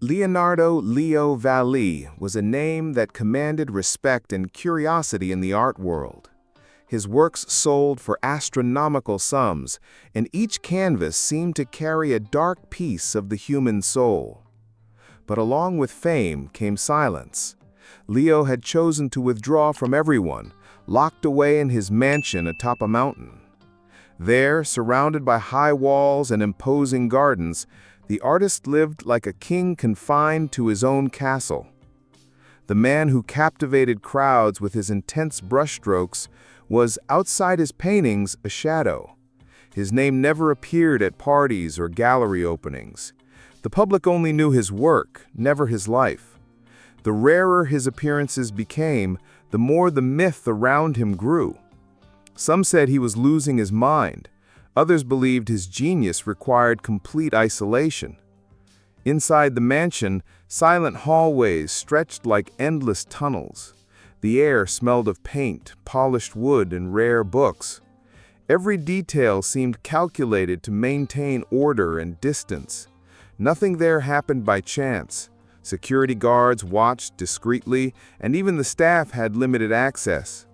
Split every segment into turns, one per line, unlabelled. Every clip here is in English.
Leonardo Leo Valli was a name that commanded respect and curiosity in the art world. His works sold for astronomical sums, and each canvas seemed to carry a dark piece of the human soul. But along with fame came silence. Leo had chosen to withdraw from everyone, locked away in his mansion atop a mountain. There, surrounded by high walls and imposing gardens, the artist lived like a king confined to his own castle. The man who captivated crowds with his intense brushstrokes was, outside his paintings, a shadow. His name never appeared at parties or gallery openings. The public only knew his work, never his life. The rarer his appearances became, the more the myth around him grew. Some said he was losing his mind. Others believed his genius required complete isolation. Inside the mansion, silent hallways stretched like endless tunnels. The air smelled of paint, polished wood, and rare books. Every detail seemed calculated to maintain order and distance. Nothing there happened by chance. Security guards watched discreetly, and even the staff had limited access.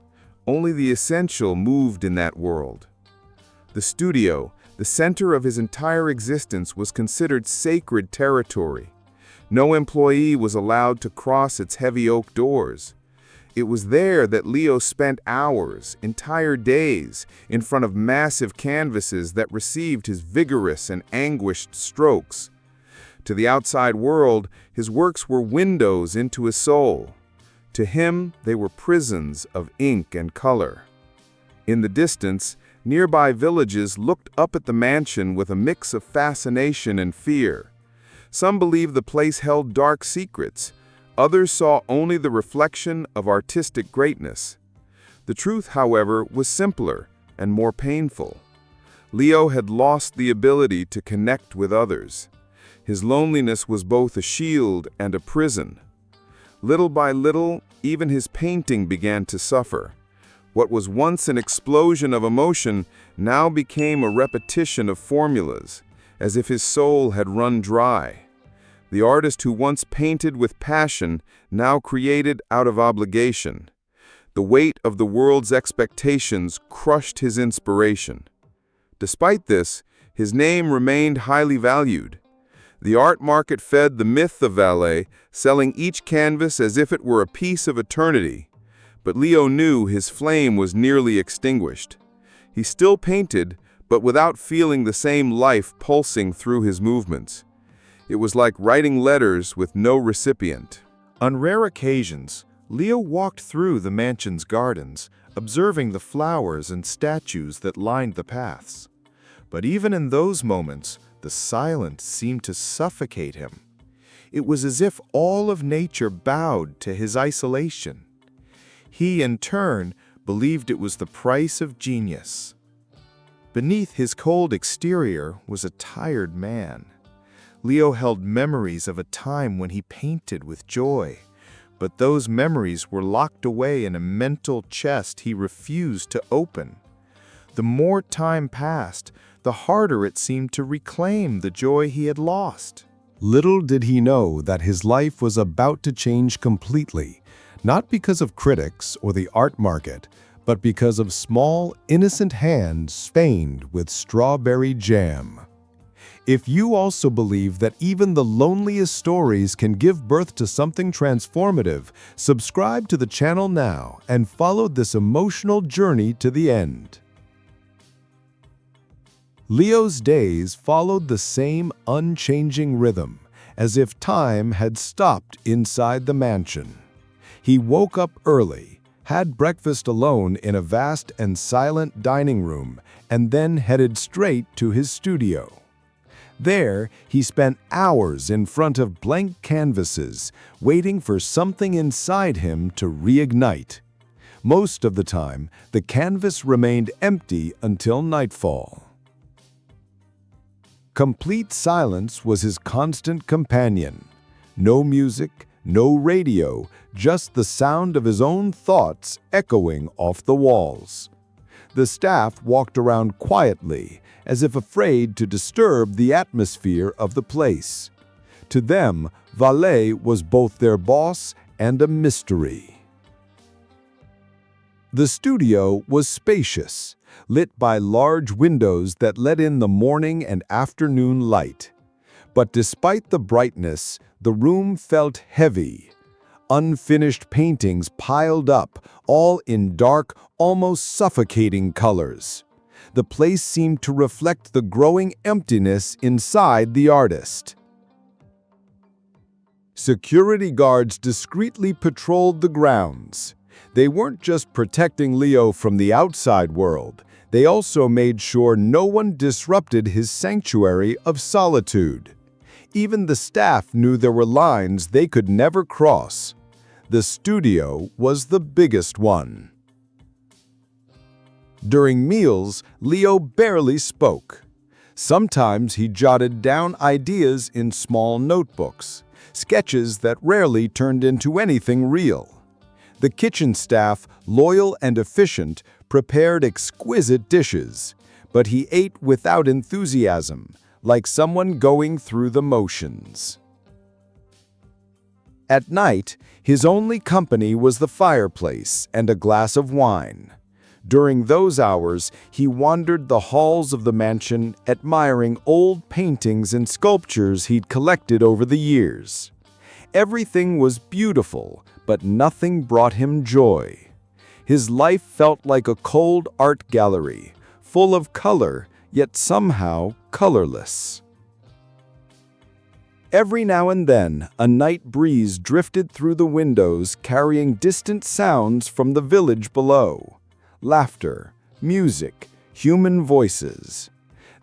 Only the essential moved in that world. The studio, the center of his entire existence, was considered sacred territory. No employee was allowed to cross its heavy oak doors. It was there that Leo spent hours, entire days, in front of massive canvases that received his vigorous and anguished strokes. To the outside world, his works were windows into his soul. To him, they were prisons of ink and color. In the distance, nearby villages looked up at the mansion with a mix of fascination and fear. Some believed the place held dark secrets. Others saw only the reflection of artistic greatness. The truth, however, was simpler and more painful. Leo had lost the ability to connect with others. His loneliness was both a shield and a prison. Little by little, even his painting began to suffer. What was once an explosion of emotion now became a repetition of formulas, as if his soul had run dry. The artist who once painted with passion now created out of obligation. The weight of the world's expectations crushed his inspiration. Despite this, his name remained highly valued. The art market fed the myth of Valli, selling each canvas as if it were a piece of eternity. But Leo knew his flame was nearly extinguished. He still painted, but without feeling the same life pulsing through his movements. It was like writing letters with no recipient.
On rare occasions, Leo walked through the mansion's gardens, observing the flowers and statues that lined the paths. But even in those moments, the silence seemed to suffocate him. It was as if all of nature bowed to his isolation. He, in turn, believed it was the price of genius. Beneath his cold exterior was a tired man. Leo held memories of a time when he painted with joy, but those memories were locked away in a mental chest he refused to open. The more time passed, the harder it seemed to reclaim the joy he had lost.
Little did he know that his life was about to change completely, not because of critics or the art market, but because of small, innocent hands stained with strawberry jam. If you also believe that even the loneliest stories can give birth to something transformative, subscribe to the channel now and follow this emotional journey to the end. Leo's days followed the same unchanging rhythm, as if time had stopped inside the mansion. He woke up early, had breakfast alone in a vast and silent dining room, and then headed straight to his studio. There, he spent hours in front of blank canvases, waiting for something inside him to reignite. Most of the time, the canvas remained empty until nightfall. Complete silence was his constant companion. No music, no radio, just the sound of his own thoughts echoing off the walls. The staff walked around quietly, as if afraid to disturb the atmosphere of the place. To them, Vallee was both their boss and a mystery. The studio was spacious, lit by large windows that let in the morning and afternoon light. But despite the brightness, the room felt heavy. Unfinished paintings piled up, all in dark, almost suffocating colors. The place seemed to reflect the growing emptiness inside the artist. Security guards discreetly patrolled the grounds. They weren't just protecting Leo from the outside world, they also made sure no one disrupted his sanctuary of solitude. Even the staff knew there were lines they could never cross. The studio was the biggest one. During meals, Leo barely spoke. Sometimes he jotted down ideas in small notebooks, sketches that rarely turned into anything real. The kitchen staff, loyal and efficient, prepared exquisite dishes, but he ate without enthusiasm, like someone going through the motions. At night, his only company was the fireplace and a glass of wine. During those hours, he wandered the halls of the mansion, admiring old paintings and sculptures he'd collected over the years. Everything was beautiful, but nothing brought him joy. His life felt like a cold art gallery, full of color, yet somehow colorless. Every now and then, a night breeze drifted through the windows, carrying distant sounds from the village below. Laughter, music, human voices.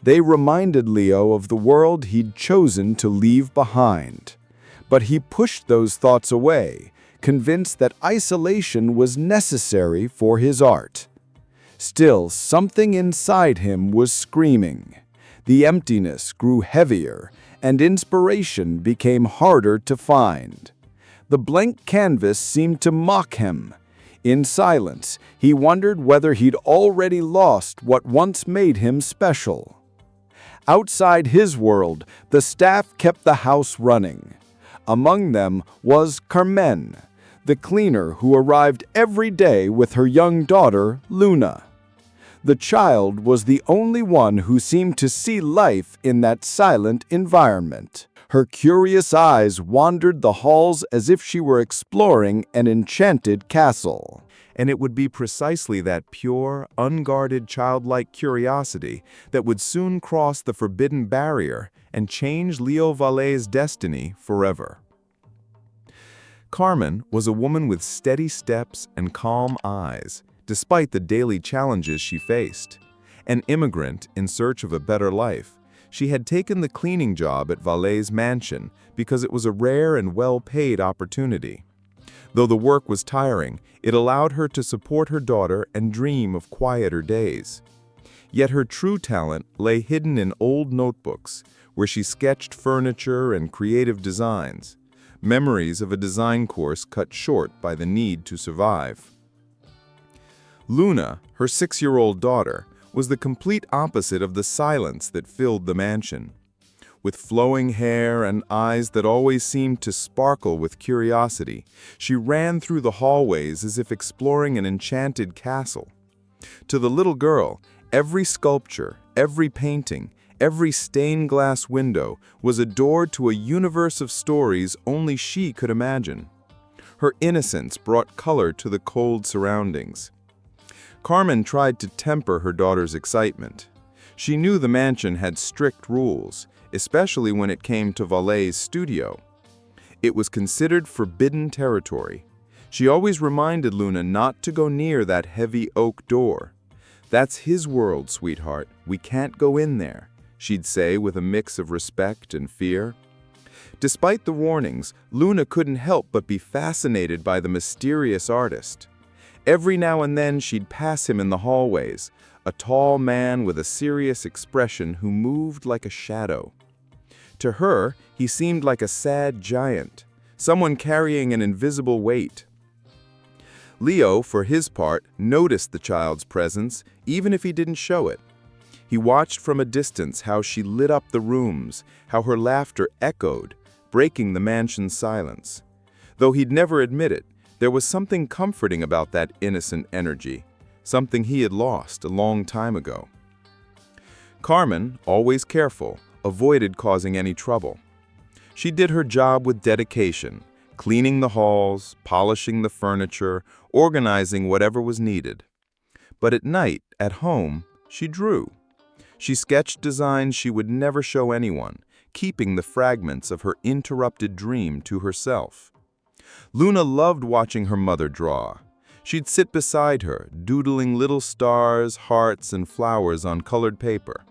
They reminded Leo of the world he'd chosen to leave behind. But he pushed those thoughts away, convinced that isolation was necessary for his art. Still, something inside him was screaming. The emptiness grew heavier, and inspiration became harder to find. The blank canvas seemed to mock him. In silence, he wondered whether he'd already lost what once made him special. Outside his world, the staff kept the house running. Among them was Carmen, the cleaner who arrived every day with her young daughter, Luna. The child was the only one who seemed to see life in that silent environment. Her curious eyes wandered the halls as if she were exploring an enchanted castle.
And it would be precisely that pure, unguarded childlike curiosity that would soon cross the forbidden barrier and change Leo Vallee's destiny forever. Carmen was a woman with steady steps and calm eyes, despite the daily challenges she faced. An immigrant in search of a better life, she had taken the cleaning job at Vallee's mansion because it was a rare and well-paid opportunity. Though the work was tiring, it allowed her to support her daughter and dream of quieter days. Yet her true talent lay hidden in old notebooks, where she sketched furniture and creative designs, memories of a design course cut short by the need to survive. Luna, her 6-year-old daughter, was the complete opposite of the silence that filled the mansion. With flowing hair and eyes that always seemed to sparkle with curiosity, she ran through the hallways as if exploring an enchanted castle. To the little girl, every sculpture, every painting, every stained glass window was a door to a universe of stories only she could imagine. Her innocence brought color to the cold surroundings. Carmen tried to temper her daughter's excitement. She knew the mansion had strict rules, especially when it came to Vallee's studio. It was considered forbidden territory. She always reminded Luna not to go near that heavy oak door. "That's his world, sweetheart. We can't go in there," she'd say with a mix of respect and fear. Despite the warnings, Luna couldn't help but be fascinated by the mysterious artist. Every now and then she'd pass him in the hallways, a tall man with a serious expression who moved like a shadow. To her, he seemed like a sad giant, someone carrying an invisible weight. Leo, for his part, noticed the child's presence, even if he didn't show it. He watched from a distance how she lit up the rooms, how her laughter echoed,
breaking the mansion's silence. Though he'd never admit it, there was something comforting about that innocent energy, something he had lost a long time ago. Carmen, always careful, avoided causing any trouble. She did her job with dedication, cleaning the halls, polishing the furniture, organizing whatever was needed. But at night, at home, she drew. She sketched designs she would never show anyone, keeping the fragments of her interrupted dream to herself. Luna loved watching her mother draw. She'd sit beside her, doodling little stars, hearts, and flowers on colored paper.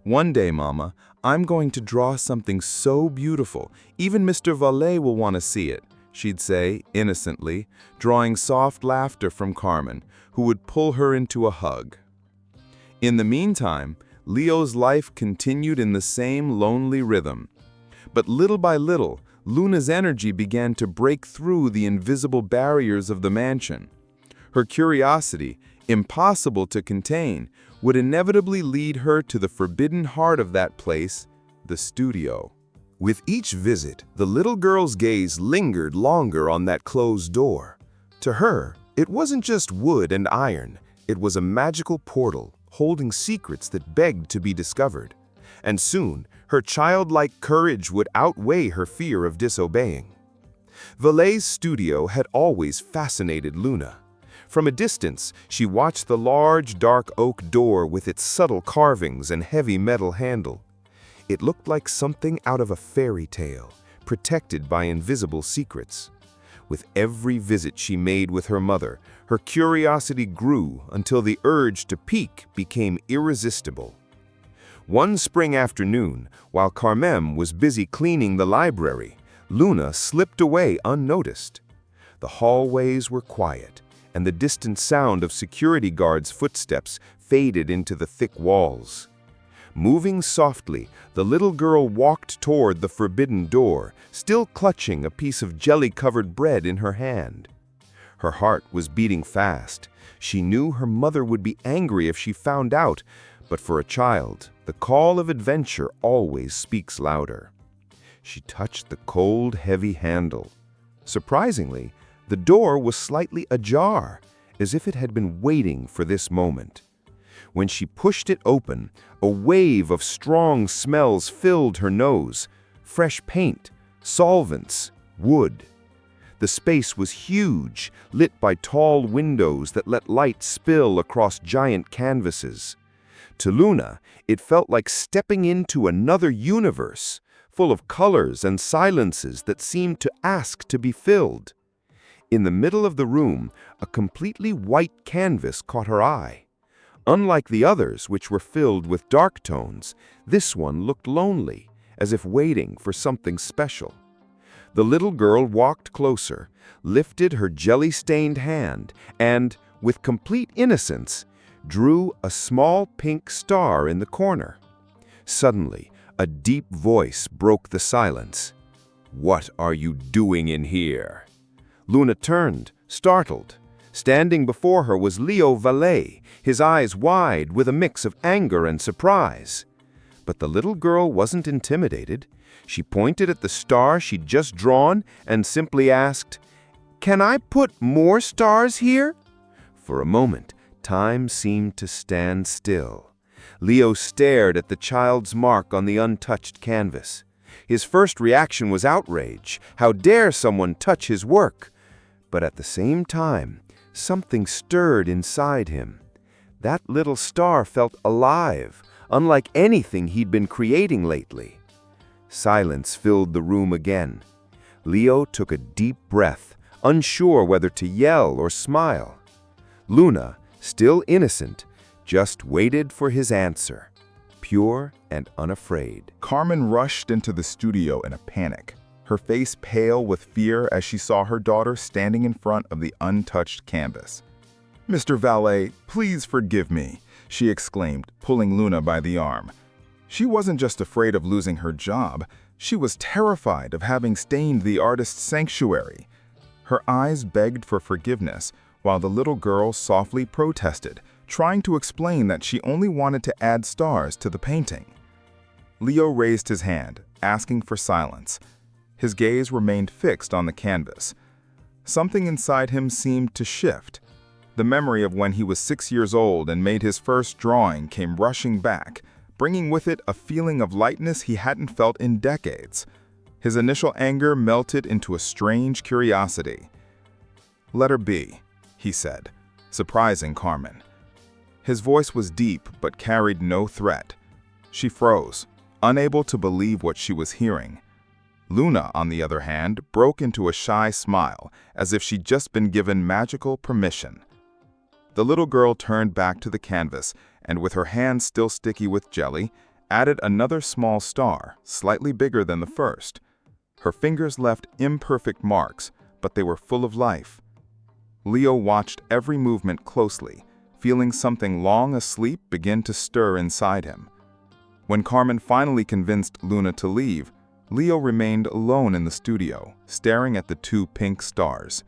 "One day, Mama, I'm going to draw something so beautiful, even Mr. Valet will want to see it," she'd say, innocently, drawing soft laughter from Carmen, who would pull her into a hug. In the meantime, Leo's life continued in the same lonely rhythm. But little by little, Luna's energy began to break through the invisible barriers of the mansion. Her curiosity, impossible to contain, would inevitably lead her to the forbidden heart of that place, the studio.
With each visit, the little girl's gaze lingered longer on that closed door. To her, it wasn't just wood and iron, it was a magical portal holding secrets that begged to be discovered. And soon, her childlike courage would outweigh her fear of disobeying. Valet's studio had always fascinated Luna. From a distance, she watched the large, dark oak door with its subtle carvings and heavy metal handle. It looked like something out of a fairy tale, protected by invisible secrets. With every visit she made with her mother, her curiosity grew until the urge to peek became irresistible. One spring afternoon, while Carmen was busy cleaning the library, Luna slipped away unnoticed. The hallways were quiet, and the distant sound of security guards' footsteps faded into the thick walls. Moving softly, the little girl walked toward the forbidden door, still clutching a piece of jelly-covered bread in her hand. Her heart was beating fast. She knew her mother would be angry if she found out, but for a child, the call of adventure always speaks louder. She touched the cold, heavy handle. Surprisingly, the door was slightly ajar, as if it had been waiting for this moment. When she pushed it open, a wave of strong smells filled her nose: fresh paint, solvents, wood. The space was huge, lit by tall windows that let light spill across giant canvases. To Luna, it felt like stepping into another universe, full of colors and silences that seemed to ask to be filled. In the middle of the room, a completely white canvas caught her eye. Unlike the others, which were filled with dark tones, this one looked lonely, as if waiting for something special. The little girl walked closer, lifted her jelly-stained hand, and, with complete innocence, drew a small pink star in the corner. Suddenly, a deep voice broke the silence. "What are you doing in here?" Luna turned, startled. Standing before her was Leo Valet, his eyes wide with a mix of anger and surprise. But the little girl wasn't intimidated. She pointed at the star she'd just drawn and simply asked, "Can I put more stars here?" For a moment, time seemed to stand still. Leo stared at the child's mark on the untouched canvas. His first reaction was outrage. How dare someone touch his work? But at the same time, something stirred inside him. That little star felt alive, unlike anything he'd been creating lately. Silence filled the room again. Leo took a deep breath, unsure whether to yell or smile. Luna, still innocent, just waited for his answer, pure and unafraid.
Carmen rushed into the studio in a panic, her face pale with fear as she saw her daughter standing in front of the untouched canvas. "Mr. Valet, please forgive me," she exclaimed, pulling Luna by the arm. She wasn't just afraid of losing her job, she was terrified of having stained the artist's sanctuary. Her eyes begged for forgiveness, while the little girl softly protested, trying to explain that she only wanted to add stars to the painting. Leo raised his hand, asking for silence. His gaze remained fixed on the canvas. Something inside him seemed to shift. The memory of when he was 6 years old and made his first drawing came rushing back, bringing with it a feeling of lightness he hadn't felt in decades. His initial anger melted into a strange curiosity. "Letter B," he said, surprising Carmen. His voice was deep but carried no threat. She froze, unable to believe what she was hearing. Luna, on the other hand, broke into a shy smile, as if she'd just been given magical permission. The little girl turned back to the canvas and, with her hands still sticky with jelly, added another small star, slightly bigger than the first. Her fingers left imperfect marks, but they were full of life. Leo watched every movement closely, feeling something long asleep begin to stir inside him. When Carmen finally convinced Luna to leave, Leo remained alone in the studio, staring at the 2 pink stars.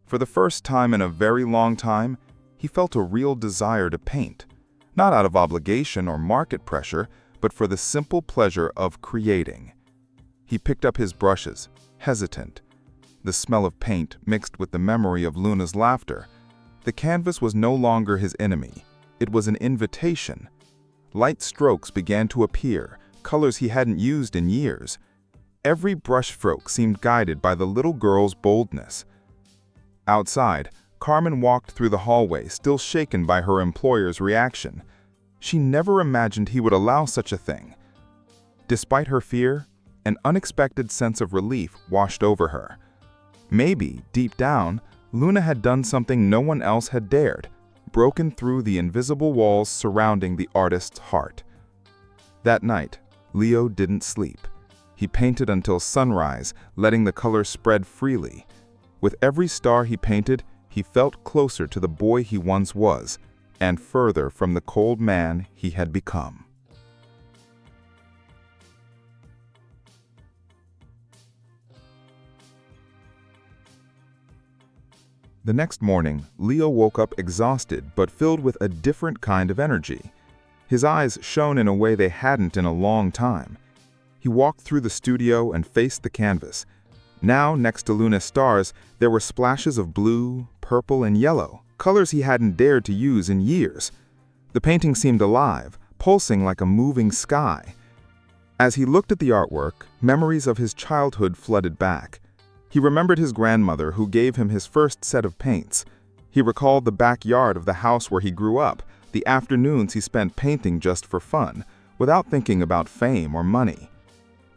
For the first time in a very long time, he felt a real desire to paint, not out of obligation or market pressure, but for the simple pleasure of creating. He picked up his brushes, hesitant. The smell of paint mixed with the memory of Luna's laughter. The canvas was no longer his enemy. It was an invitation. Light strokes began to appear, colors he hadn't used in years. Every brushstroke seemed guided by the little girl's boldness. Outside, Carmen walked through the hallway, still shaken by her employer's reaction. She never imagined he would allow such a thing. Despite her fear, an unexpected sense of relief washed over her. Maybe, deep down, Luna had done something no one else had dared, broken through the invisible walls surrounding the artist's heart. That night, Leo didn't sleep. He painted until sunrise, letting the colors spread freely. With every star he painted, he felt closer to the boy he once was, and further from the cold man he had become. The next morning, Leo woke up exhausted but filled with a different kind of energy. His eyes shone in a way they hadn't in a long time. He walked through the studio and faced the canvas. Now, next to Luna's stars, there were splashes of blue, purple, and yellow, colors he hadn't dared to use in years. The painting seemed alive, pulsing like a moving sky. As he looked at the artwork, memories of his childhood flooded back. He remembered his grandmother who gave him his first set of paints. He recalled the backyard of the house where he grew up, the afternoons he spent painting just for fun, without thinking about fame or money.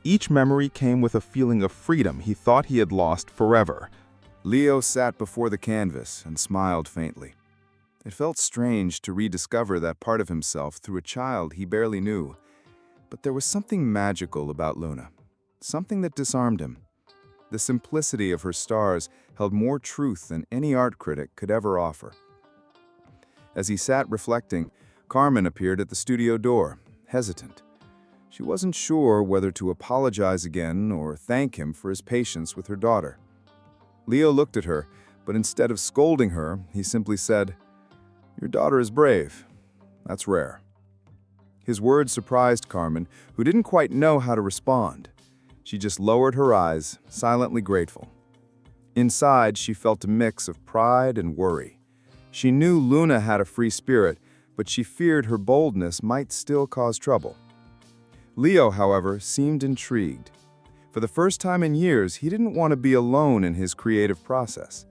Each memory came with a feeling of freedom he thought he had lost forever.
Leo sat before the canvas and smiled faintly. It felt strange to rediscover that part of himself through a child he barely knew. But there was something magical about Luna, something that disarmed him. The simplicity of her stars held more truth than any art critic could ever offer. As he sat reflecting, Carmen appeared at the studio door, hesitant. She wasn't sure whether to apologize again or thank him for his patience with her daughter. Leo looked at her, but instead of scolding her, he simply said, "Your daughter is brave. That's rare." His words surprised Carmen, who didn't quite know how to respond. She just lowered her eyes, silently grateful. Inside, she felt a mix of pride and worry. She knew Luna had a free spirit, but she feared her boldness might still cause trouble. Leo, however, seemed intrigued. For the first time in years, he didn't want to be alone in his creative process.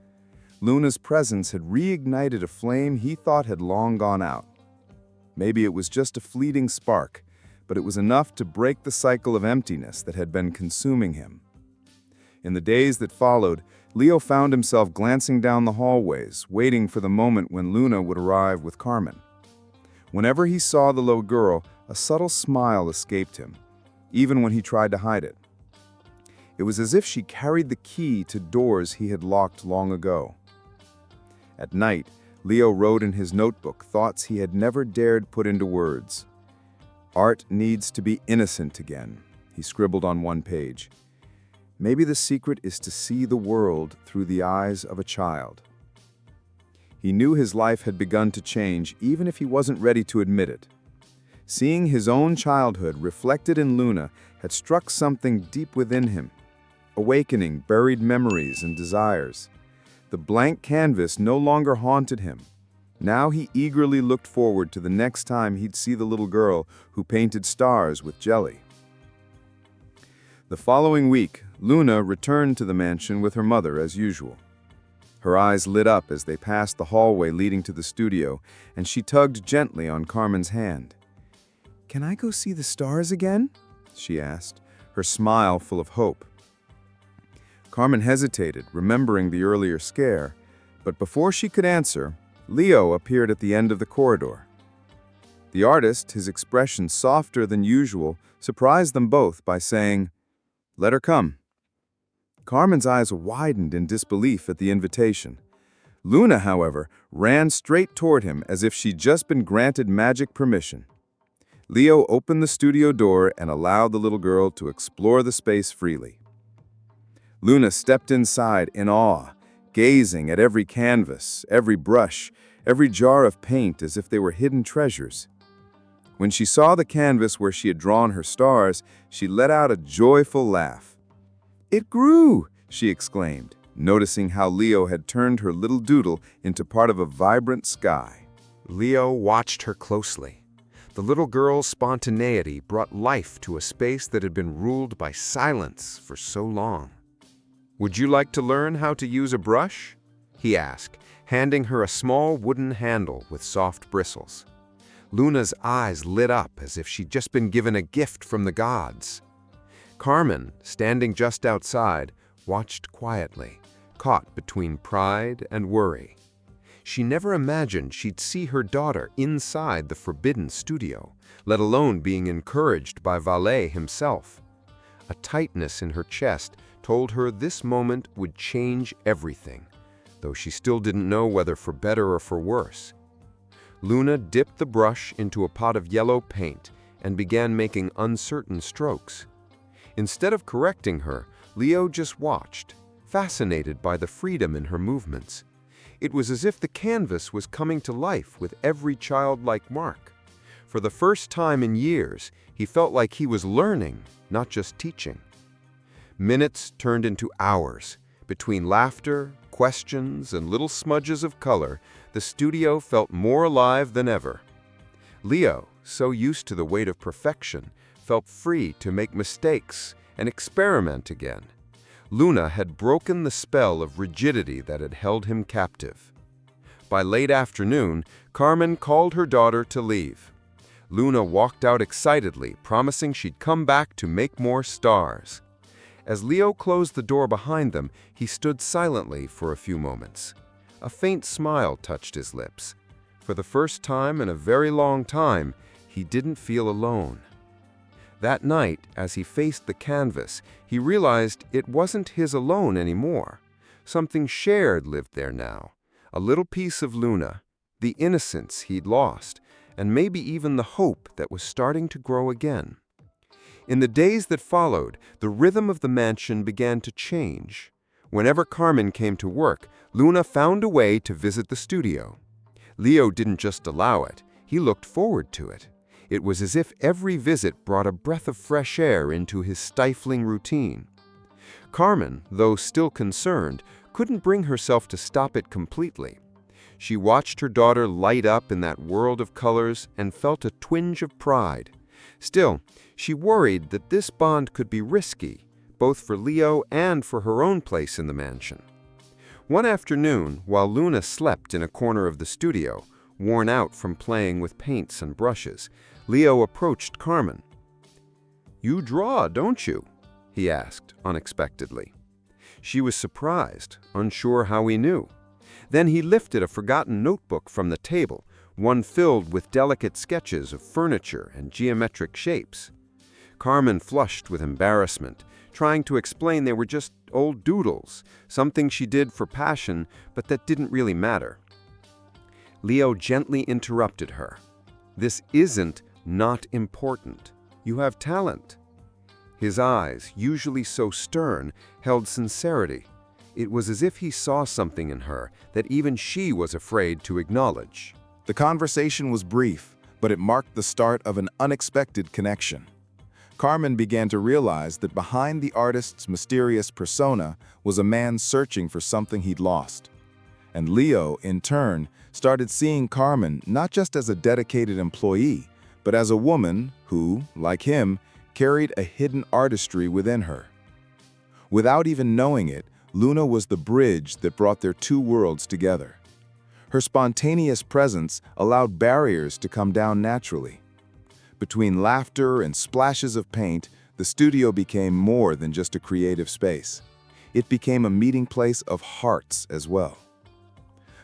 Luna's presence had reignited a flame he thought had long gone out. Maybe it was just a fleeting spark, but it was enough to break the cycle of emptiness that had been consuming him. In the days that followed, Leo found himself glancing down the hallways, waiting for the moment when Luna would arrive with Carmen. Whenever he saw the little girl, a subtle smile escaped him, even when he tried to hide it. It was as if she carried the key to doors he had locked long ago. At night, Leo wrote in his notebook thoughts he had never dared put into words. "Art needs to be innocent again," he scribbled on one page. "Maybe the secret is to see the world through the eyes of a child." He knew his life had begun to change, even if he wasn't ready to admit it. Seeing his own childhood reflected in Luna had struck something deep within him.
awakening buried memories and desires. The blank canvas no longer haunted him. Now he eagerly looked forward to the next time he'd see the little girl who painted stars with jelly. The following week, Luna returned to the mansion with her mother as usual. Her eyes lit up as they passed the hallway leading to the studio, and she tugged gently on Carmen's hand. "Can I go see the stars again?" she asked, her smile full of hope. Carmen hesitated, remembering the earlier scare, but before she could answer, Leo appeared at the end of the corridor. The artist, his expression softer than usual, surprised them both by saying, "Let her come." Carmen's eyes widened in disbelief at the invitation. Luna, however, ran straight toward him as if she'd just been granted magic permission. Leo opened the studio door and allowed the little girl to explore the space freely. Luna stepped inside in awe, gazing at every canvas, every brush, every jar of paint as if they were hidden treasures. When she saw the canvas where she had drawn her stars, she let out a joyful laugh. "It grew!" she exclaimed, noticing how Leo had turned her little doodle into part of a vibrant sky.
Leo watched her closely. The little girl's spontaneity brought life to a space that had been ruled by silence for so long. "Would you like to learn how to use a brush?" he asked, handing her a small wooden handle with soft bristles. Luna's eyes lit up as if she'd just been given a gift from the gods. Carmen, standing just outside, watched quietly, caught between pride and worry. She never imagined she'd see her daughter inside the forbidden studio, let alone being encouraged by Valet himself. A tightness in her chest told her this moment would change everything, though she still didn't know whether for better or for worse. Luna dipped the brush into a pot of yellow paint and began making uncertain strokes. Instead of correcting her, Leo just watched, fascinated by the freedom in her movements. It was as if the canvas was coming to life with every childlike mark. For the first time in years, he felt like he was learning, not just teaching. Minutes turned into hours. Between laughter, questions, and little smudges of color, the studio felt more alive than ever. Leo, so used to the weight of perfection, felt free to make mistakes and experiment again. Luna had broken the spell of rigidity that had held him captive. By late afternoon, Carmen called her daughter to leave. Luna walked out excitedly, promising she'd come back to make more stars. As Leo closed the door behind them, he stood silently for a few moments. A faint smile touched his lips. For the first time in a very long time, he didn't feel alone. That night, as he faced the canvas, he realized it wasn't his alone anymore. Something shared lived there now. A little piece of Luna, the innocence he'd lost, and maybe even the hope that was starting to grow again. In the days that followed, the rhythm of the mansion began to change. Whenever Carmen came to work, Luna found a way to visit the studio. Leo didn't just allow it, he looked forward to it. It was as if every visit brought a breath of fresh air into his stifling routine. Carmen, though still concerned, couldn't bring herself to stop it completely. She watched her daughter light up in that world of colors and felt a twinge of pride. Still, she worried that this bond could be risky, both for Leo and for her own place in the mansion. One afternoon, while Luna slept in a corner of the studio, worn out from playing with paints and brushes, Leo approached Carmen. "You draw, don't you?" he asked unexpectedly. She was surprised, unsure how he knew. Then he lifted a forgotten notebook from the table, one filled with delicate sketches of furniture and geometric shapes. Carmen flushed with embarrassment, trying to explain they were just old doodles, something she did for passion, but that didn't really matter. Leo gently interrupted her. "This isn't not important. You have talent." His eyes, usually so stern, held sincerity. It was as if he saw something in her that even she was afraid to acknowledge.
The conversation was brief, but it marked the start of an unexpected connection. Carmen began to realize that behind the artist's mysterious persona was a man searching for something he'd lost. And Leo, in turn, started seeing Carmen not just as a dedicated employee, but as a woman who, like him, carried a hidden artistry within her. Without even knowing it, Luna was the bridge that brought their two worlds together. Her spontaneous presence allowed barriers to come down naturally. Between laughter and splashes of paint, the studio became more than just a creative space. It became a meeting place of hearts as well.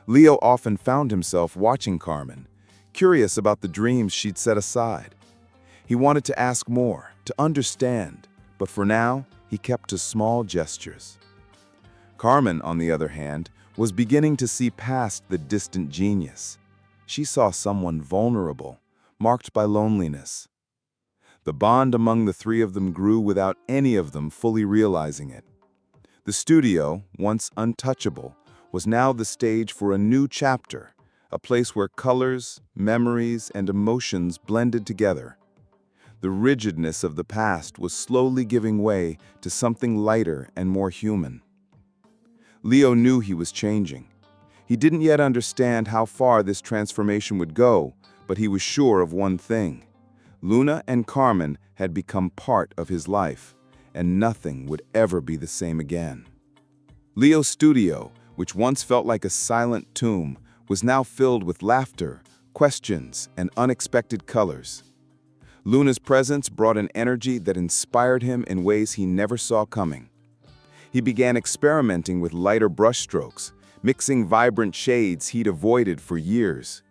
Leo often found himself watching Carmen, curious about the dreams she'd set aside. He wanted to ask more, to understand, but for now, he kept to small gestures. Carmen, on the other hand, was beginning to see past the distant genius. She saw someone vulnerable, marked by loneliness. The bond among the three of them grew without any of them fully realizing it. The studio, once untouchable, was now the stage for a new chapter, a place where colors, memories, and emotions blended together. The rigidness of the past was slowly giving way to something lighter and more human. Leo knew he was changing. He didn't yet understand how far this transformation would go, but he was sure of one thing. Luna and Carmen had become part of his life, and nothing would ever be the same again. Leo's studio, which once felt like a silent tomb, was now filled with laughter, questions, and unexpected colors. Luna's presence brought an energy that inspired him in ways he never saw coming. He began experimenting with lighter brushstrokes, mixing vibrant shades he'd avoided for years.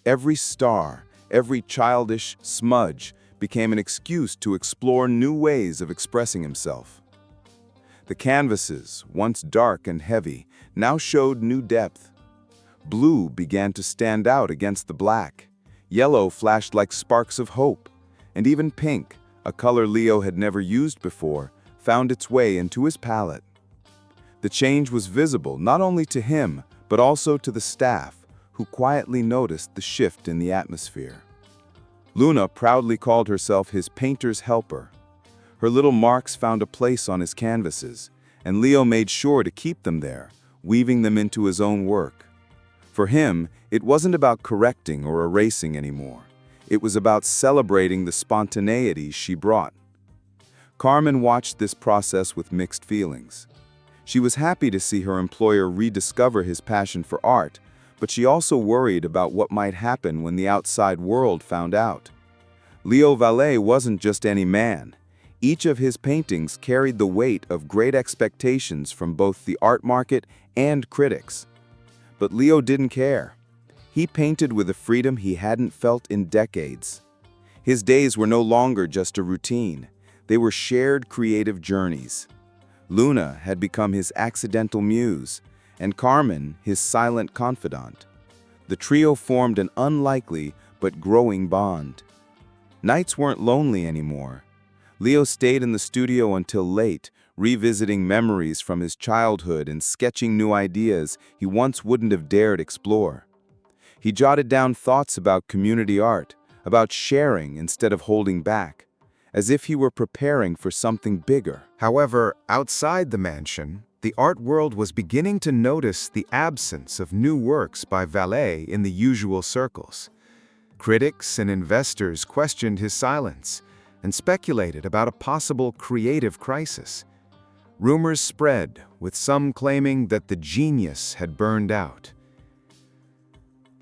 Every star, every childish smudge became an excuse to explore new ways of expressing himself. The canvases, once dark and heavy, now showed new depth. Blue began to stand out against the black. Yellow flashed like sparks of hope. And even pink, a color Leo had never used before, found its way into his palette. The change was visible not only to him, but also to the staff, who quietly noticed the shift in the atmosphere. Luna proudly called herself his painter's helper. Her little marks found a place on his canvases, and Leo made sure to keep them there, weaving them into his own work. For him, it wasn't about correcting or erasing anymore. It was about celebrating the spontaneity she brought. Carmen watched this process with mixed feelings. She was happy to see her employer rediscover his passion for art, but she also worried about what might happen when the outside world found out. Leo Valle wasn't just any man. Each of his paintings carried the weight of great expectations from both the art market and critics. But Leo didn't care. He painted with a freedom he hadn't felt in decades. His days were no longer just a routine. They were shared creative journeys. Luna had become his accidental muse, and Carmen his silent confidant. The trio formed an unlikely but growing bond. Nights weren't lonely anymore. Leo stayed in the studio until late, revisiting memories from his childhood and sketching new ideas he once wouldn't have dared explore. He jotted down thoughts about community art, about sharing instead of holding back, as if he were preparing for something bigger.
However, outside the mansion, the art world was beginning to notice the absence of new works by Valle in the usual circles. Critics and investors questioned his silence and speculated about a possible creative crisis. Rumors spread, with some claiming that the genius had burned out.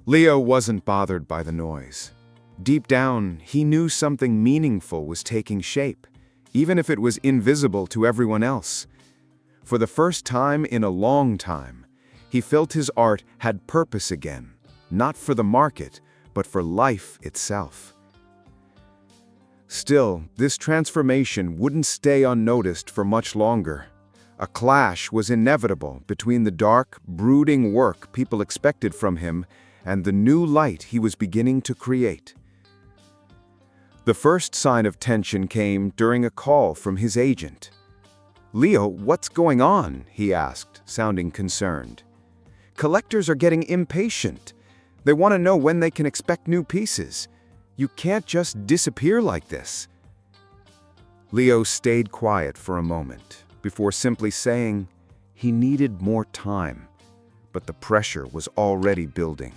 Leo wasn't bothered by the noise. Deep down, he knew something meaningful was taking shape, even if it was invisible to everyone else. For the first time in a long time, he felt his art had purpose again, not for the market, but for life itself. Still, this transformation wouldn't stay unnoticed for much longer. A clash was inevitable between the dark, brooding work people expected from him and the new light he was beginning to create. The first sign of tension came during a call from his agent. "Leo, what's going on?" he asked, sounding concerned. "Collectors are getting impatient. They want to know when they can expect new pieces. You can't just disappear like this." Leo stayed quiet for a moment before simply saying he needed more time, but the pressure was already building.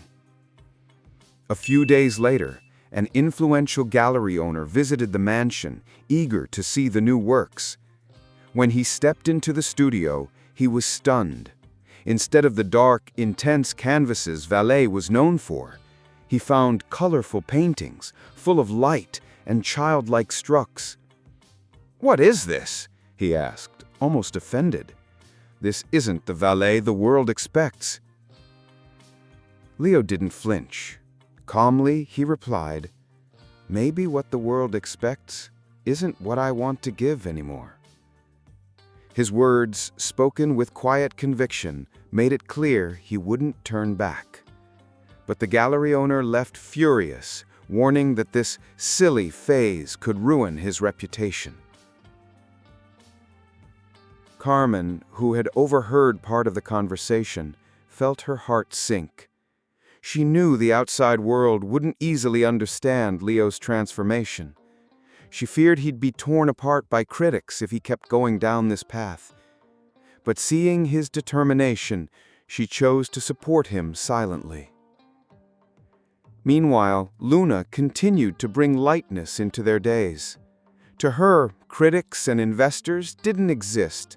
A few days later, an influential gallery owner visited the mansion, eager to see the new works. When he stepped into the studio, he was stunned. Instead of the dark, intense canvases Vallée was known for, he found colorful paintings, full of light and childlike strokes. "What is this?" he asked, almost offended. "This isn't the Vallée the world expects." Leo didn't flinch. Calmly, he replied, "Maybe what the world expects isn't what I want to give anymore." His words, spoken with quiet conviction, made it clear he wouldn't turn back. But the gallery owner left furious, warning that this silly phase could ruin his reputation. Carmen, who had overheard part of the conversation, felt her heart sink. She knew the outside world wouldn't easily understand Leo's transformation. She feared he'd be torn apart by critics if he kept going down this path. But seeing his determination, she chose to support him silently. Meanwhile, Luna continued to bring lightness into their days. To her, critics and investors didn't exist.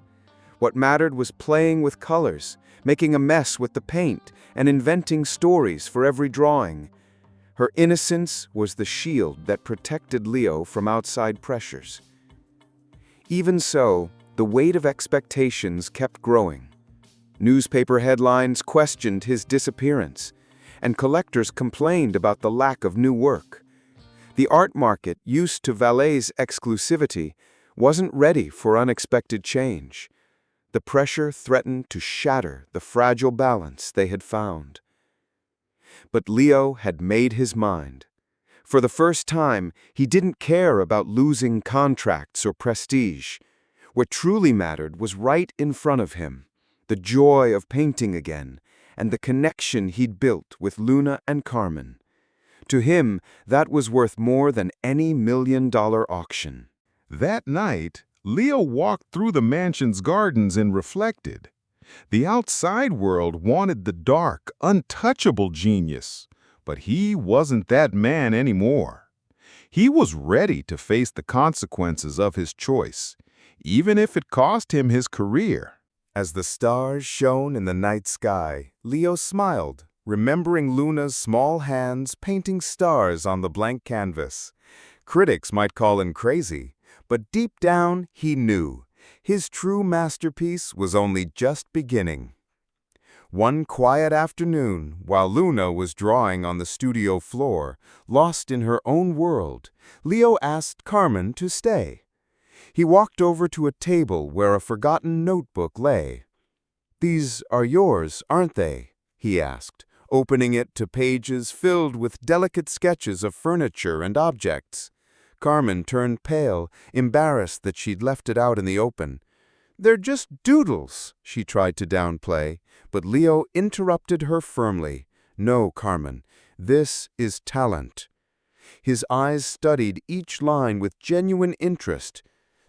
What mattered was playing with colors, making a mess with the paint, and inventing stories for every drawing. Her innocence was the shield that protected Leo from outside pressures. Even so, the weight of expectations kept growing. Newspaper headlines questioned his disappearance, and collectors complained about the lack of new work. The art market, used to Vallée's exclusivity, wasn't ready for unexpected change. The pressure threatened to shatter the fragile balance they had found. But Leo had made his mind. For the first time, he didn't care about losing contracts or prestige. What truly mattered was right in front of him, the joy of painting again, and the connection he'd built with Luna and Carmen. To him, that was worth more than any $1 million auction.
That night, Leo walked through the mansion's gardens and reflected. The outside world wanted the dark, untouchable genius, but he wasn't that man anymore. He was ready to face the consequences of his choice, even if it cost him his career.
As the stars shone in the night sky, Leo smiled, remembering Luna's small hands painting stars on the blank canvas. Critics might call him crazy, but deep down he knew his true masterpiece was only just beginning. One quiet afternoon, while Luna was drawing on the studio floor, lost in her own world, Leo asked Carmen to stay. He walked over to a table where a forgotten notebook lay. "These are yours, aren't they?" he asked, opening it to pages filled with delicate sketches of furniture and objects. Carmen turned pale, embarrassed that she'd left it out in the open. "They're just doodles," she tried to downplay, but Leo interrupted her firmly. "No, Carmen, this is talent." His eyes studied each line with genuine interest.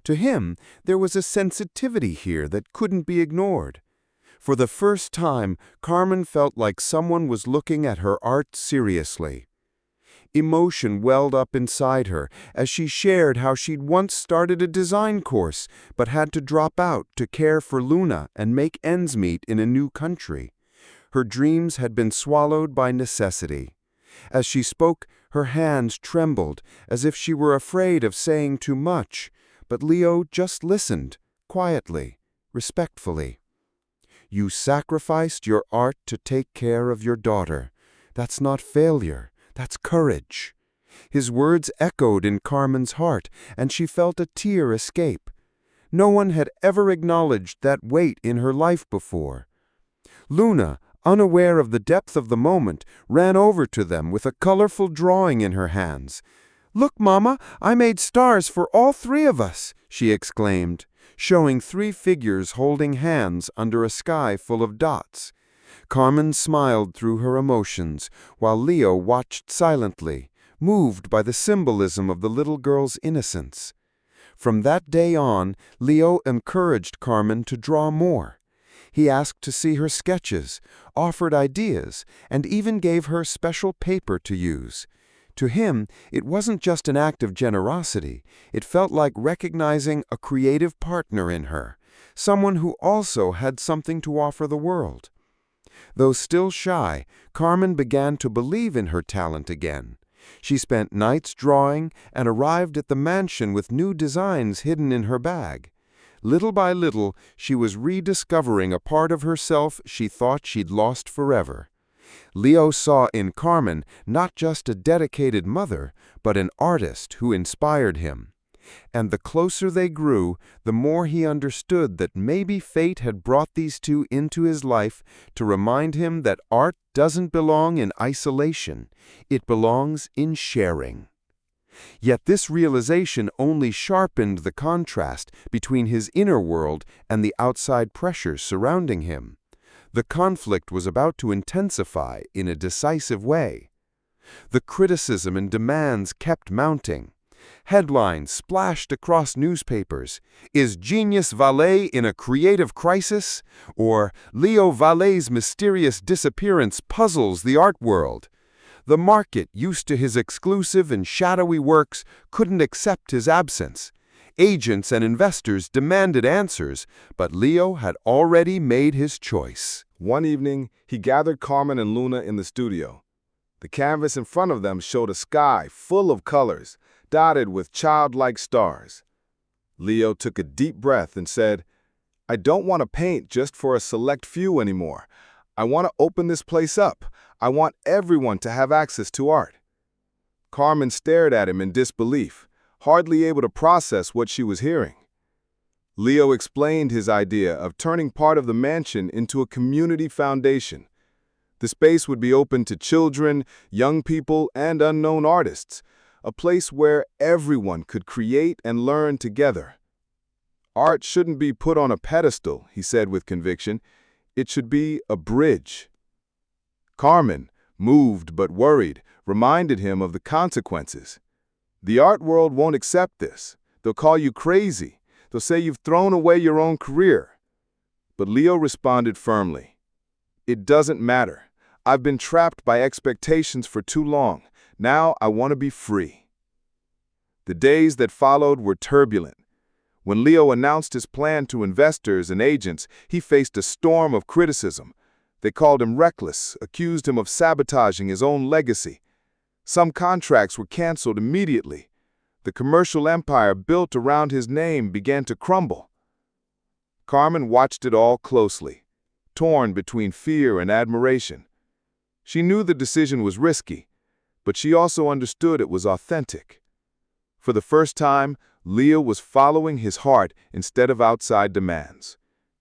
To him, there was a sensitivity here that couldn't be ignored. For the first time, Carmen felt like someone was looking at her art seriously. Emotion welled up inside her as she shared how she'd once started a design course but had to drop out to care for Luna and make ends meet in a new country. Her dreams had been swallowed by necessity. As she spoke, her hands trembled as if she were afraid of saying too much, but Leo just listened, quietly, respectfully. "You sacrificed your art to take care of your daughter. That's not failure. That's courage." His words echoed in Carmen's heart, and she felt a tear escape. No one had ever acknowledged that weight in her life before. Luna, unaware of the depth of the moment, ran over to them with a colorful drawing in her hands. "Look, Mama, I made stars for all three of us," she exclaimed, showing 3 figures holding hands under a sky full of dots. Carmen smiled through her emotions, while Leo watched silently, moved by the symbolism of the little girl's innocence.
From that day on, Leo encouraged Carmen to draw more. He asked to see her sketches, offered ideas, and even gave her special paper to use. To him, it wasn't just an act of generosity. It felt like recognizing a creative partner in her, someone who also had something to offer the world. Though still shy, Carmen began to believe in her talent again. She spent nights drawing and arrived at the mansion with new designs hidden in her bag. Little by little, she was rediscovering a part of herself she thought she'd lost forever. Leo saw in Carmen not just a dedicated mother, but an artist who inspired him. And the closer they grew, the more he understood that maybe fate had brought these two into his life to remind him that art doesn't belong in isolation, it belongs in sharing. Yet this realization only sharpened the contrast between his inner world and the outside pressures surrounding him. The conflict was about to intensify in a decisive way. The criticism and demands kept mounting. Headlines splashed across newspapers. "Is Genius Valet in a creative crisis?" Or "Leo Valet's mysterious disappearance puzzles the art world." The market, used to his exclusive and shadowy works, couldn't accept his absence. Agents and investors demanded answers, but Leo had already made his choice.
One evening, he gathered Carmen and Luna in the studio. The canvas in front of them showed a sky full of colors, dotted with childlike stars. Leo took a deep breath and said, "I don't want to paint just for a select few anymore. I want to open this place up. I want everyone to have access to art." Carmen stared at him in disbelief, hardly able to process what she was hearing. Leo explained his idea of turning part of the mansion into a community foundation. The space would be open to children, young people, and unknown artists, a place where everyone could create and learn together. "Art shouldn't be put on a pedestal," he said with conviction. "It should be a bridge." Carmen, moved but worried, reminded him of the consequences. "The art world won't accept this. They'll call you crazy. They'll say you've thrown away your own career." But Leo responded firmly, "It doesn't matter. I've been trapped by expectations for too long. Now I want to be free." The days that followed were turbulent. When Leo announced his plan to investors and agents, he faced a storm of criticism. They called him reckless, accused him of sabotaging his own legacy. Some contracts were canceled immediately. The commercial empire built around his name began to crumble. Carmen watched it all closely, torn between fear and admiration. She knew the decision was risky, but she also understood it was authentic. For the first time, Leo was following his heart instead of outside demands,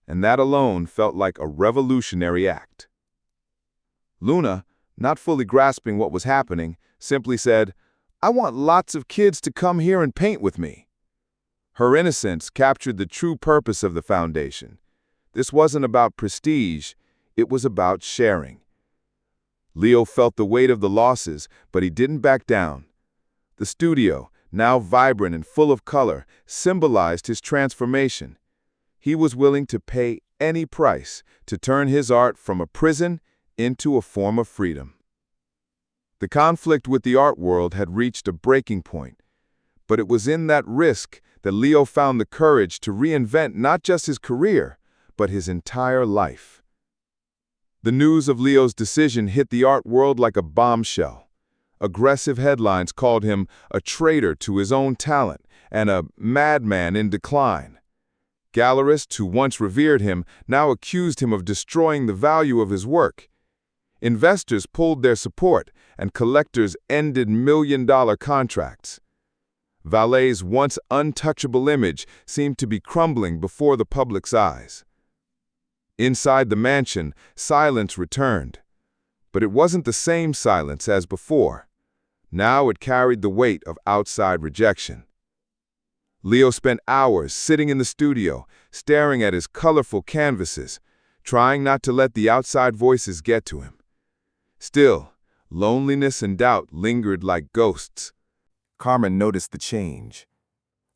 and that alone felt like a revolutionary act. Luna, not fully grasping what was happening, simply said, "I want lots of kids to come here and paint with me." Her innocence captured the true purpose of the foundation. This wasn't about prestige, it was about sharing. Leo felt the weight of the losses, but he didn't back down. The studio, now vibrant and full of color, symbolized his transformation. He was willing to pay any price to turn his art from a prison into a form of freedom. The conflict with the art world had reached a breaking point, but it was in that risk that Leo found the courage to reinvent not just his career, but his entire life. The news of Leo's decision hit the art world like a bombshell. Aggressive headlines called him a traitor to his own talent and a madman in decline. Gallerists who once revered him now accused him of destroying the value of his work. Investors pulled their support, and collectors ended million-dollar contracts. Valet's once untouchable image seemed to be crumbling before the public's eyes. Inside the mansion, silence returned. But it wasn't the same silence as before. Now it carried the weight of outside rejection. Leo spent hours sitting in the studio, staring at his colorful canvases, trying not to let the outside voices get to him. Still, loneliness and doubt lingered like ghosts.
Carmen noticed the change.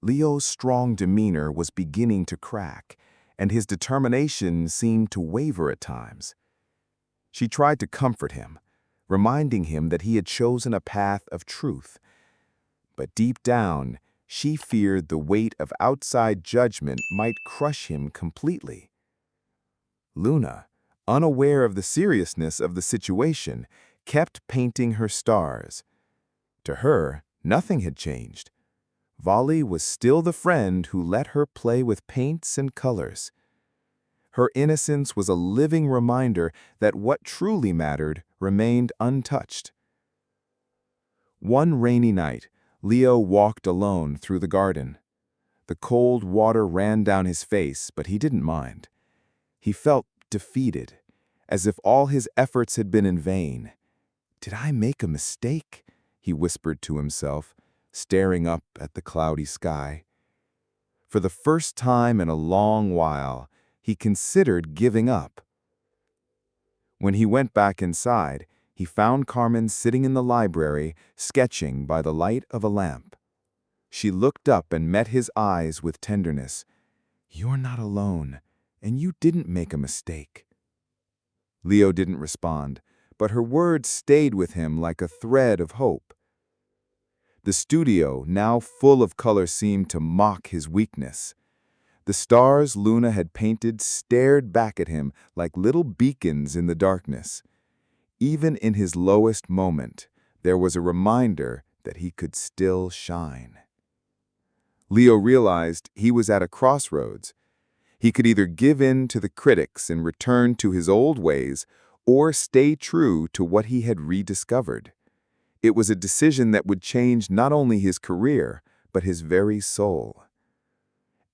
Leo's strong demeanor was beginning to crack, and his determination seemed to waver at times. She tried to comfort him, reminding him that he had chosen a path of truth. But deep down, she feared the weight of outside judgment might crush him completely. Luna, unaware of the seriousness of the situation, kept painting her stars. To her, nothing had changed. Vali was still the friend who let her play with paints and colors. Her innocence was a living reminder that what truly mattered remained untouched. One rainy night, Leo walked alone through the garden. The cold water ran down his face, but he didn't mind. He felt defeated, as if all his efforts had been in vain. "Did I make a mistake?" he whispered to himself, staring up at the cloudy sky. For the first time in a long while, he considered giving up. When he went back inside, he found Carmen sitting in the library, sketching by the light of a lamp. She looked up and met his eyes with tenderness. "You're not alone, and you didn't make a mistake." Leo didn't respond, but her words stayed with him like a thread of hope. The studio, now full of color, seemed to mock his weakness. The stars Luna had painted stared back at him like little beacons in the darkness. Even in his lowest moment, there was a reminder that he could still shine. Leo realized he was at a crossroads. He could either give in to the critics and return to his old ways, or stay true to what he had rediscovered. It was a decision that would change not only his career, but his very soul.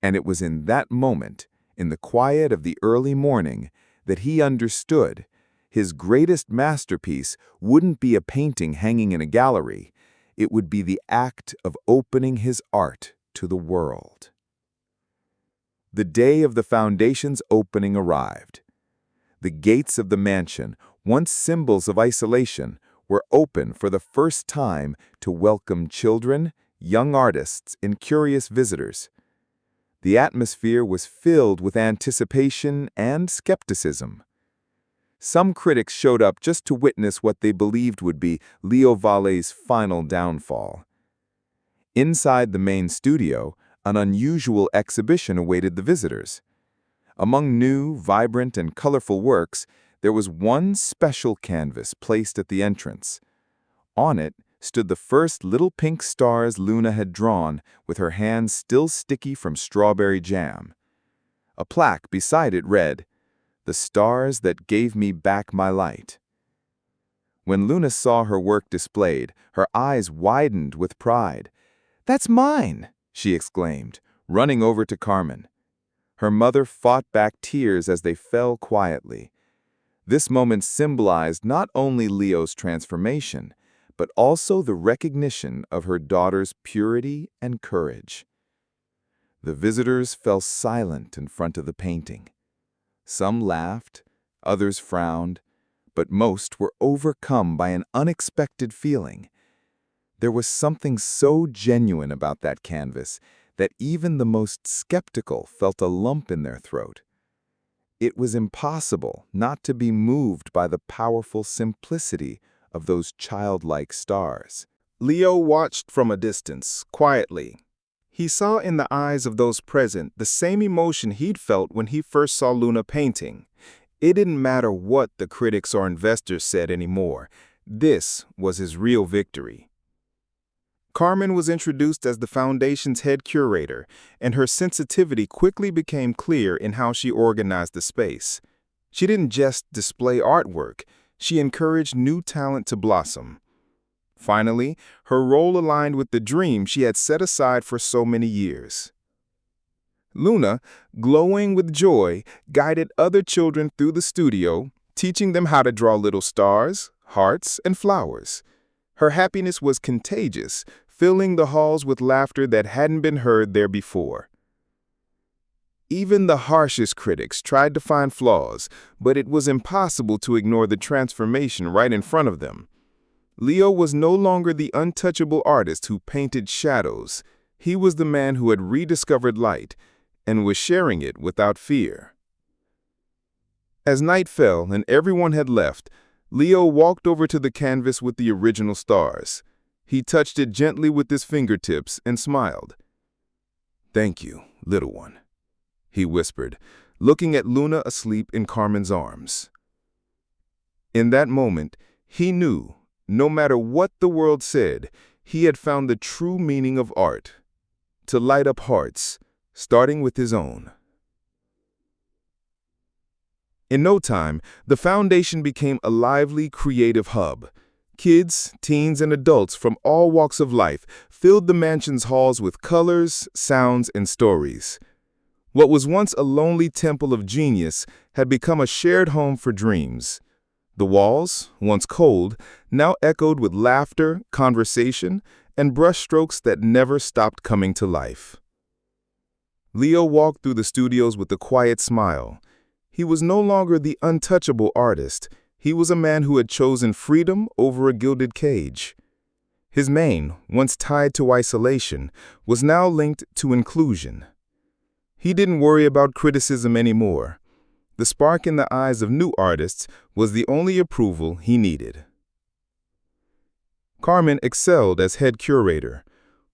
And it was in that moment, in the quiet of the early morning, that he understood his greatest masterpiece wouldn't be a painting hanging in a gallery. It would be the act of opening his art to the world. The day of the foundation's opening arrived. The gates of the mansion, once symbols of isolation, were open for the first time to welcome children, young artists, and curious visitors. The atmosphere was filled with anticipation and skepticism. Some critics showed up just to witness what they believed would be Leo Vali's final downfall. Inside the main studio, an unusual exhibition awaited the visitors. Among new, vibrant, and colorful works, there was one special canvas placed at the entrance. On it stood the first little pink stars Luna had drawn, with her hands still sticky from strawberry jam. A plaque beside it read, "The stars that gave me back my light." When Luna saw her work displayed, her eyes widened with pride. "That's mine!" she exclaimed, running over to Carmen. Her mother fought back tears as they fell quietly. This moment symbolized not only Leo's transformation, but also the recognition of her daughter's purity and courage. The visitors fell silent in front of the painting. Some laughed, others frowned, but most were overcome by an unexpected feeling. There was something so genuine about that canvas that even the most skeptical felt a lump in their throat. It was impossible not to be moved by the powerful simplicity of those childlike stars.
Leo watched from a distance, quietly. He saw in the eyes of those present the same emotion he'd felt when he first saw Luna painting. It didn't matter what the critics or investors said anymore. This was his real victory. Carmen was introduced as the foundation's head curator, and her sensitivity quickly became clear in how she organized the space. She didn't just display artwork, she encouraged new talent to blossom. Finally, her role aligned with the dream she had set aside for so many years. Luna, glowing with joy, guided other children through the studio, teaching them how to draw little stars, hearts, and flowers. Her happiness was contagious, filling the halls with laughter that hadn't been heard there before. Even the harshest critics tried to find flaws, but it was impossible to ignore the transformation right in front of them. Leo was no longer the untouchable artist who painted shadows.
He was the man who had rediscovered light and was sharing it without fear. As night fell and everyone had left, Leo walked over to the canvas with the original stars. He touched it gently with his fingertips and smiled. "Thank you, little one," he whispered, looking at Luna asleep in Carmen's arms. In that moment, he knew, no matter what the world said, he had found the true meaning of art: to light up hearts, starting with his own. In no time, the foundation became a lively, creative hub. Kids, teens, and adults from all walks of life filled the mansion's halls with colors, sounds, and stories. What was once a lonely temple of genius had become a shared home for dreams. The walls, once cold, now echoed with laughter, conversation, and brushstrokes that never stopped coming to life. Leo walked through the studios with a quiet smile. He was no longer the untouchable artist. He was a man who had chosen freedom over a gilded cage. His mane, once tied to isolation, was now linked to inclusion. He didn't worry about criticism anymore. The spark in the eyes of new artists was the only approval he needed. Carmen excelled as head curator.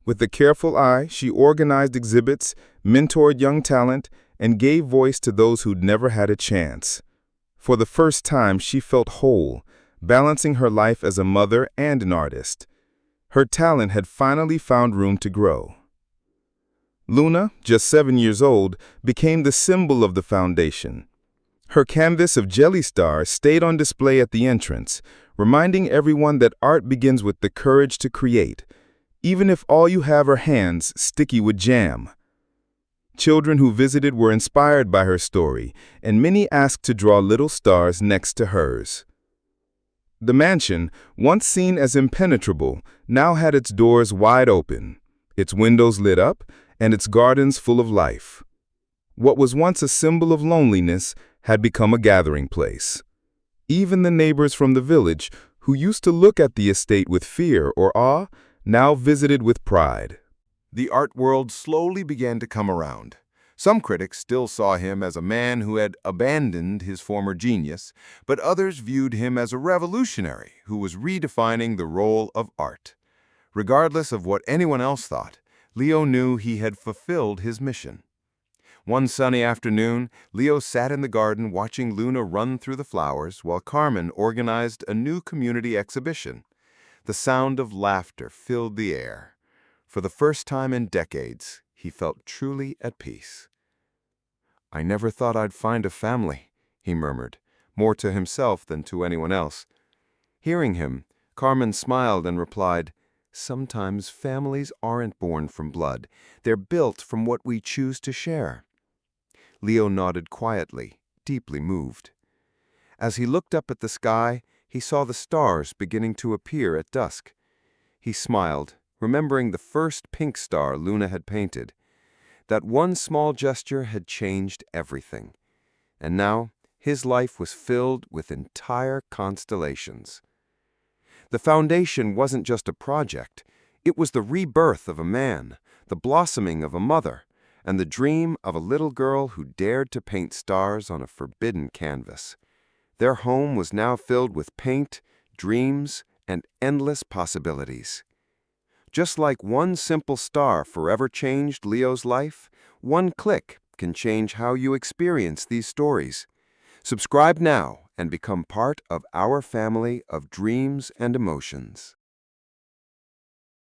With a careful eye, she organized exhibits, mentored young talent, and gave voice to those who'd never had a chance. For the first time, she felt whole, balancing her life as a mother and an artist. Her talent had finally found room to grow. Luna, just 7 years old, became the symbol of the foundation. Her canvas of jelly stars stayed on display at the entrance, reminding everyone that art begins with the courage to create, even if all you have are hands sticky with jam. Children who visited were inspired by her story, and many asked to draw little stars next to hers. The mansion, once seen as impenetrable, now had its doors wide open, its windows lit up, and its gardens full of life. What was once a symbol of loneliness had become a gathering place. Even the neighbors from the village, who used to look at the estate with fear or awe, now visited with pride.
The art world slowly began to come around. Some critics still saw him as a man who had abandoned his former genius, but others viewed him as a revolutionary who was redefining the role of art. Regardless of what anyone else thought, Leo knew he had fulfilled his mission. One sunny afternoon, Leo sat in the garden watching Luna run through the flowers while Carmen organized a new community exhibition. The sound of laughter filled the air. For the first time in decades, he felt truly at peace. "I never thought I'd find a family," he murmured, more to himself than to anyone else. Hearing him, Carmen smiled and replied, "Sometimes families aren't born from blood. They're built from what we choose to share." Leo nodded quietly, deeply moved. As he looked up at the sky, he saw the stars beginning to appear at dusk. He smiled, remembering the first pink star Luna had painted. That one small gesture had changed everything. And now, his life was filled with entire constellations. The foundation wasn't just a project. It was the rebirth of a man, the blossoming of a mother, and the dream of a little girl who dared to paint stars on a forbidden canvas. Their home was now filled with paint, dreams, and endless possibilities. Just like one simple star forever changed Leo's life, one click can change how you experience these stories. Subscribe now and become part of our family of dreams and emotions.